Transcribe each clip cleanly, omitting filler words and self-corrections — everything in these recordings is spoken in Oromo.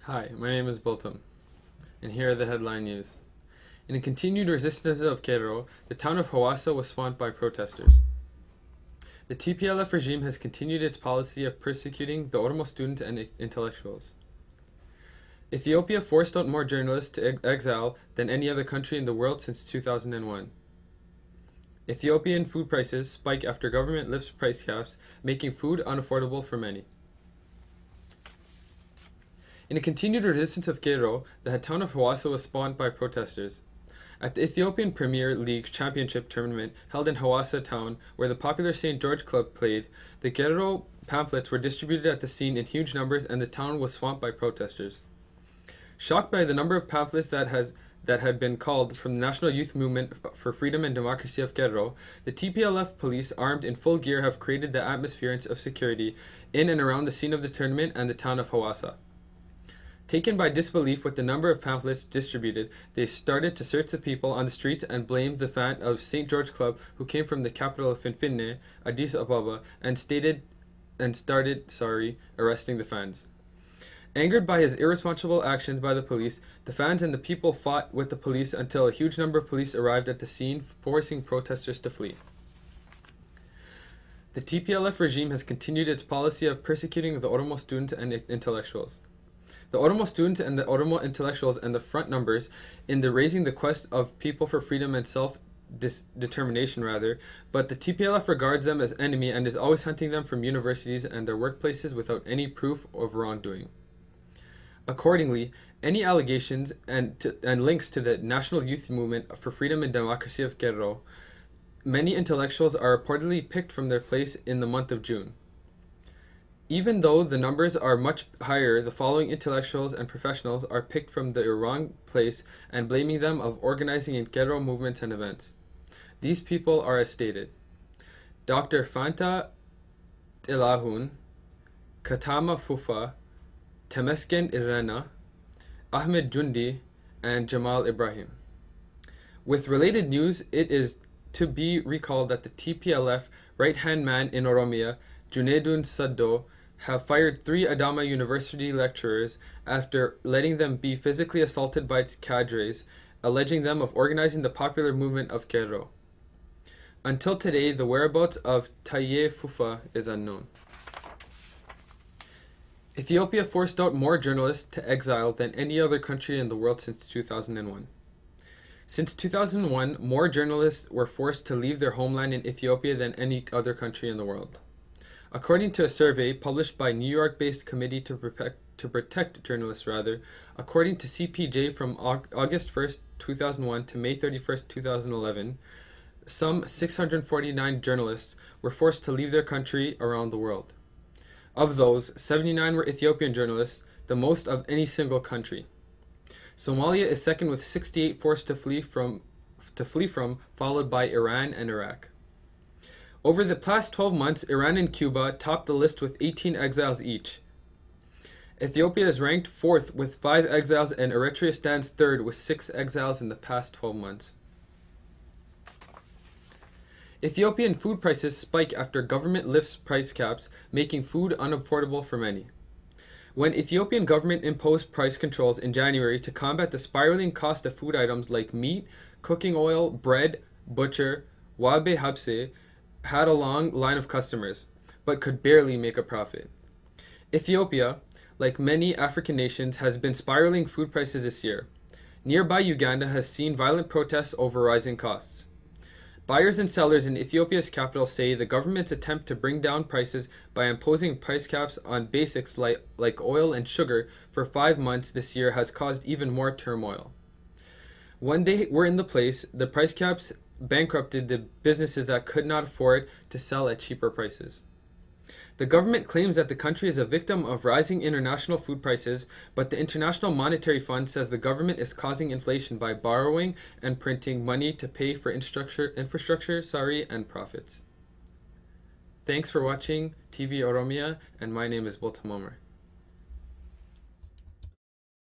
Hi, my name is Bultum, and here are the headline news. In a continued resistance of Cairo, the town of Hawassa was swamped by protesters. The TPLF regime has continued its policy of persecuting the OROMO students and intellectuals. Ethiopia forced out more journalists to exile than any other country in the world since 2001. Ethiopian food prices spike after government lifts price caps, making food unaffordable for many. In a continued resistance of Cairo, the town of Hawassa was spawned by protesters. At the Ethiopian Premier League Championship tournament held in Hawassa town, where the popular St. George Club played, the Cairo pamphlets were distributed at the scene in huge numbers and the town was swamped by protesters. Shocked by the number of pamphlets that had been called from the National Youth Movement for Freedom and Democracy of Cairo, the TPLF police, armed in full gear, have created the atmosphere of security in and around the scene of the tournament and the town of Hawassa. Taken by disbelief with the number of pamphlets distributed, they started to search the people on the streets and blamed the fan of St. George Club who came from the capital of Finfinne, Addis Ababa, and started arresting the fans. Angered by his irresponsible actions by the police, the fans and the people fought with the police until a huge number of police arrived at the scene, forcing protesters to flee. The TPLF regime has continued its policy of persecuting the OROMO students and intellectuals. The OROMO students and the OROMO intellectuals and the front numbers in the raising the quest of people for freedom and self-determination but the TPLF regards them as enemy and is always hunting them from universities and their workplaces without any proof of wrongdoing. Accordingly, any allegations and links to the National Youth Movement for Freedom and Democracy of Cairo, many intellectuals are reportedly picked from their place in the month of June. Even though the numbers are much higher, the following intellectuals and professionals are picked from the wrong place and blaming them of organizing in Cairo movements and events. These people are as stated: Dr. Fanta Tilahun, Katama Fufa, Temesgen Irena, Ahmed Jundi, and Jamal Ibrahim. With related news, it is to be recalled that the TPLF right-hand man in Oromia, Junaidun Saddo, have fired 3 Adama University lecturers after letting them be physically assaulted by cadres, alleging them of organizing the popular movement of Cairo. Until today, the whereabouts of Taye Fufa is unknown. Ethiopia forced out more journalists to exile than any other country in the world since 2001. Since 2001, more journalists were forced to leave their homeland in Ethiopia than any other country in the world. According to a survey published by New York-based Committee to Protect Journalists, according to CPJ from August 1st, 2001 to May 31st, 2011, some 649 journalists were forced to leave their country around the world. Of those, 79 were Ethiopian journalists, the most of any single country. Somalia is second with 68 forced to flee from, followed by Iran and Iraq. Over the past 12 months, Iran and Cuba topped the list with 18 exiles each. Ethiopia is ranked 4th with 5 exiles and Eritrea stands 3rd with 6 exiles in the past 12 months. Ethiopian food prices spike after government lifts price caps, making food unaffordable for many. When Ethiopian government imposed price controls in January to combat the spiraling cost of food items like meat, cooking oil, bread, butcher, wabe habse, had a long line of customers, but could barely make a profit. Ethiopia, like many African nations, has been spiraling food prices this year. Nearby Uganda has seen violent protests over rising costs. Buyers and sellers in Ethiopia's capital say the government's attempt to bring down prices by imposing price caps on basics like oil and sugar for 5 months this year has caused even more turmoil. When they were in the place, the price caps bankrupted the businesses that could not afford to sell at cheaper prices. The government claims that the country is a victim of rising international food prices, but the International Monetary Fund says the government is causing inflation by borrowing and printing money to pay for infrastructure, and profits. Thanks for watching TV Oromia, and my name is Bultum Omar.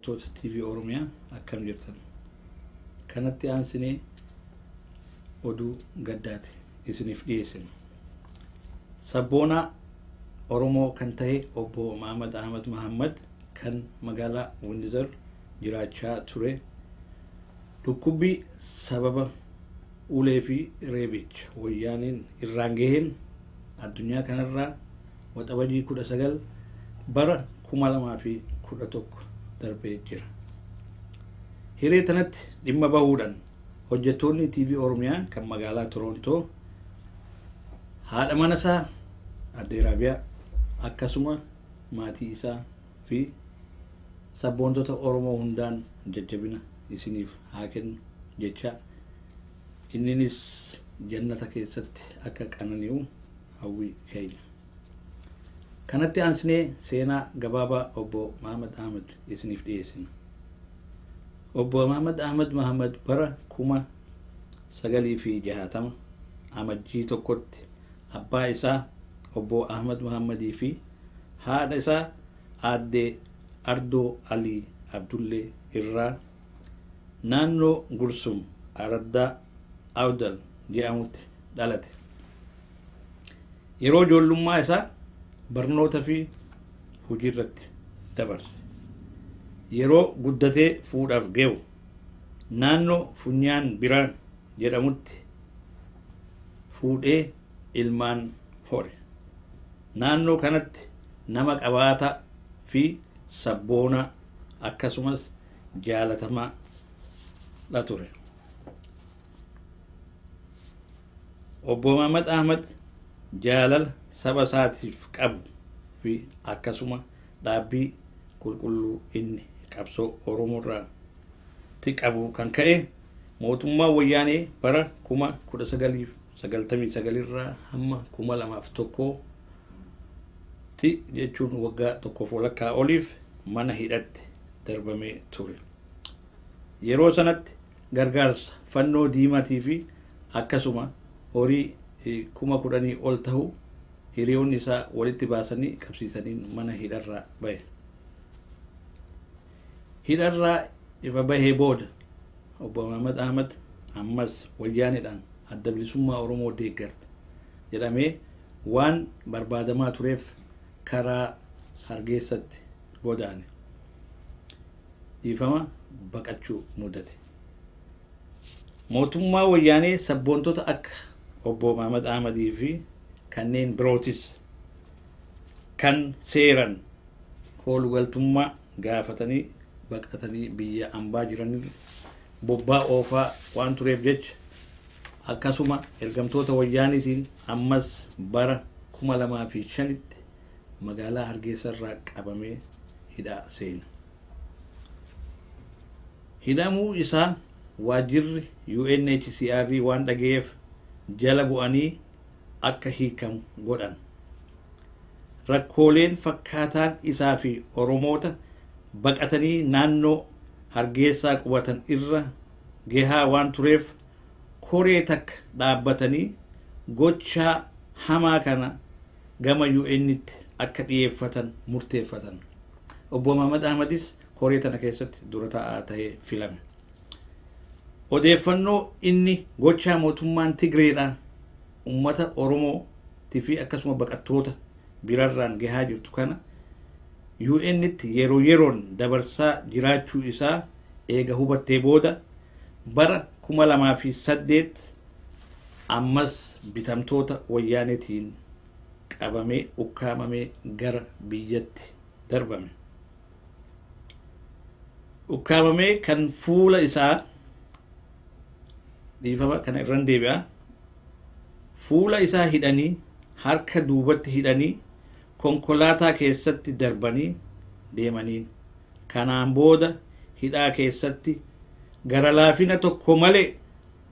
TV Oromia, akkam jirtan. Kanatti aansine oduu gaddaati isiniif dhiyeessina. Sabboona Oromoo kan ta'e obbo Muhammad Ahmad Muhammad kan magaalaa Windsor jiraachaa ture. Dhukkubbi sababa ulee fi reebicha wayyaaniin irraan gaheen addunyaa kanarraa waxabajii 19 bara 2011 darbee jira. Hiree tanatti dhimma bahuudhaan hojjettoonni TV Oromiyaa kan magaalaa Torontoo haadha mana isaa Aadde Raabiyaa akkasuma maatii isaa fi sabboontota Oromoo hundaan jajjabina isiniif haa kennu jecha inninis jannata keessatti akka qanani'u hawwii keenya. Kanatti aansinee seenaa gabaabaa obbo Muhammad Ahmad isiniif dhiyeessina. Obbo Muhammad Ahmad bara 1960 amajjii tokkotti abbaa isaa obbo Ahmad Muhammadii fi haadha isaa Aadde Ardoo Alii Abdullee irraa naannoo Gursum Araddaa Awdal jedhamutti dhalate. Yeroo ijoollummaa isaa barnoota fi hojii irratti dabarse. Yeroo guddatee fuudhaaf ge'u naannoo Funyaan Biraan jedhamutti fuudhee ilmaan hore. Naannoo kanatti nama qabaataa fi sabboona akkasumas jaalatamaa dha ture. Obbo Muhammad Ahmad jaalala saba isaatiif qabu fi akkasuma dhaabbii qulqulluu inni qabsoo Oromoo irratti qabu kan ka'e mootummaa wayyaanee bara 1999 irraa hamma 2001 jechuun waggaa tokkoof walakkaa oliif mana hidhatti darbamee ture. Yeroo sanatti gargaarsa fannoo diimaatii fi akkasuma horii 10,000 ol ta'u hiriyoonni isaa walitti baasanii qabsiisanii mana hidharraa bahe. Hidharraa ifa bahee booda obbo Muhammad Ahmad ammas wayyaanidhaan adda bilisummaa Oromoo deeggarte jedhamee waan barbaadamaa tureef karaa Hargeessatti godaane. Dhiifama baqachuu mudate. Mootummaa wayyaanee sabboontota akka obbo Muhammad Ahmadii fi kanneen birootis kan seeran koolugaltummaa gaafatanii baqatanii biyya ambaa jiranii bobbaa oofaa waan tureef jecha akkasuma ergamtoota wayyaaniitiin ammas bara 2005tti magaalaa Hargeessarraa qabamee hidhaa seena. Hidhamuu isaa waajjirri UNHCR waan dhaga'eef jala bu'anii akka hiikamu godhan. Rakkooleen fakkaataan isaa fi Oromoota baqatanii naannoo Hargeessaa qubatan irra gahaa waan tureef koree takka dhaabbatanii gochaa hamaa kana gama UN'tti akka dhiyeeffatan murteeffatan. Obbo Muhammad Ahmadis koree tana keessatti dura taa'aa ta'ee filame. Odeeffannoo inni gochaa mootummaan Tigreedhaan ummata Oromoo fi akkasuma baqattoota birarraan gahaa jirtu kana UN'tti yeroo yeroon dabarsaa jiraachuu isaa eega hubattee booda bara 2008 ammas bitamtoota wayyaaneetiin qabamee ukkaamamee gara biyyatti darbame. Ukkaamamee kan fuula isaa dhiifama kana irraan deebi'a. Fuula isaa hidhanii harka duubatti hidhanii konkolaataa keessatti darbanii deemaniin. Kanaan booda hidhaa keessatti gara laafina tokko malee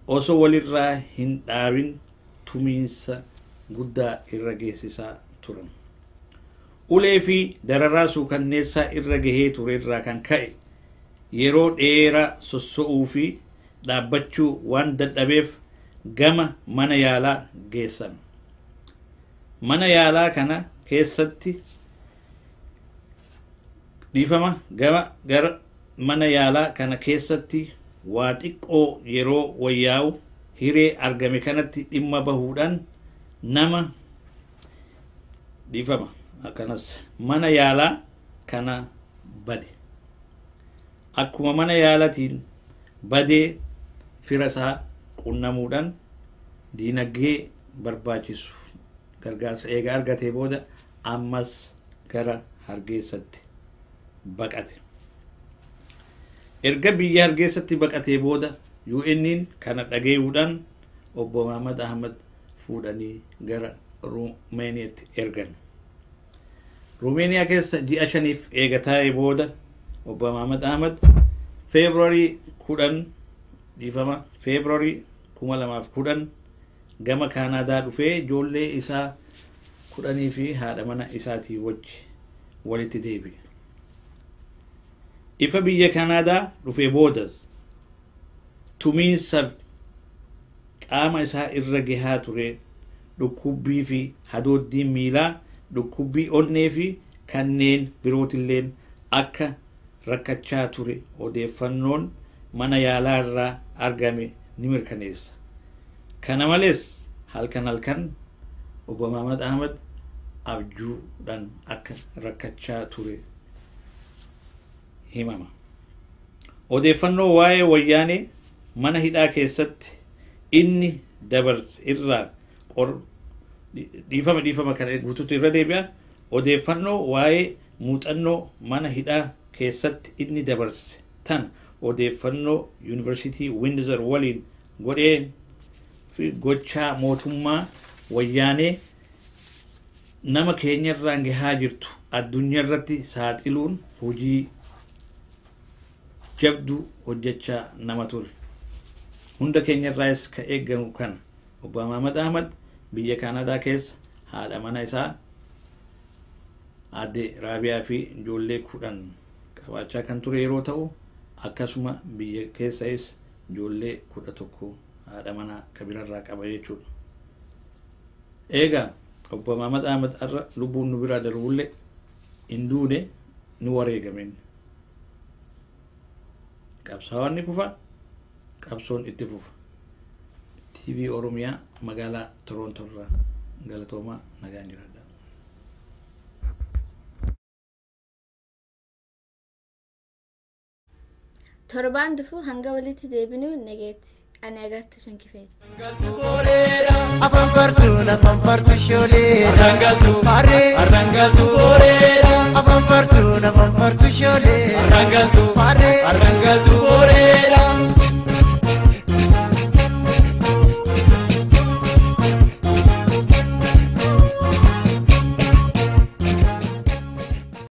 osoo walirraa hin dhaabin tumiinsa guddaa irra geessisaa turan. Ulee fi dararaa suukanneessaa irra gahee ture irraa kan ka'e yeroo dheeraa sosso'uu fi dhaabbachuu waan dadhabeef gama mana yaalaa geessan. Mana yaalaa kana keessatti dhiifama gara mana yaalaa kana keessatti waa xiqqoo yeroo wayyaa'u hiree argame kanatti dhimma bahuudhaan nama dhiifama akkanas mana yaalaa kana bade akkuma mana yaalatiin badee fira isaa qunnamuudhaan diinagdee barbaachisu gargaarsa eega argatee booda ammas gara hargeessatti baqate. Erga biyya hargeessatti baqatee booda UN'n kana dhageeyuudhaan obbo Muhammad Ahmad fuudhanii gara Ruumeeniyaatti ergan. Ruumeeniyaa keessa ji'a 5 eega taa'ee booda obbo Muhammad Ahmad February 2010 gama Kaanaadaa dhufee ijoollee isaa 10 fi haadha mana isaatii wajji walitti deebi'e. Ifa biyya Kaanaadaa dhufee booda tumiinsa qaama isaa irra gahaa ture dhukkubbii fi hadooddiin miilaa dhukkubbii onnee fi kanneen birootilleen akka rakkachaa ture odeeffannoon mana yaalaa irraa argame ni mirkaneessa. Kana malees halkan obbo Muhammad Ahmad abjuudhaan akka rakkachaa ture himama. Odeeffannoo waa'ee wayyaanee mana hidhaa keessatti inni dabarse irraa dhiifama kana guutuutti irra deebi'a. Odeeffannoo waa'ee muuxannoo mana hidhaa keessatti inni dabarse tan odeeffannoo Yuunivarsiitii Windsor waliin godheen fi gochaa mootummaa wayyaanee nama keenya irraan gahaa jirtu addunyaa irratti saaxiluun hojii jabduu hojjechaa nama ture. Hunda keenya irraas ka eeggamu kana obbo Muhammad Ahmad biyya Kaanaadaa keessa haadha mana isaa aadde Raabiyaa fi ijoollee 10 qabaachaa kan ture yeroo ta'u akkasuma biyya keessas ijoollee 11 haadha mana kabirarraa qaba jechuudha. Eegaa obbo Muhammad Ahmad arra lubbuun nu biraa darbullee hin duune ni wareegamen. Qabsaawaan ni kufa, qabsoon itti fufa. TV Oromiyaa magaalaa Toronto irraa galatoomaa nagaan jiraadha. Torbaan dhufu hanga walitti deebinuu nageetti. Ani agartu shankifeet. Afampartu sholee. Arrangaltu boreera. Afampartu sholee. Arrangaltu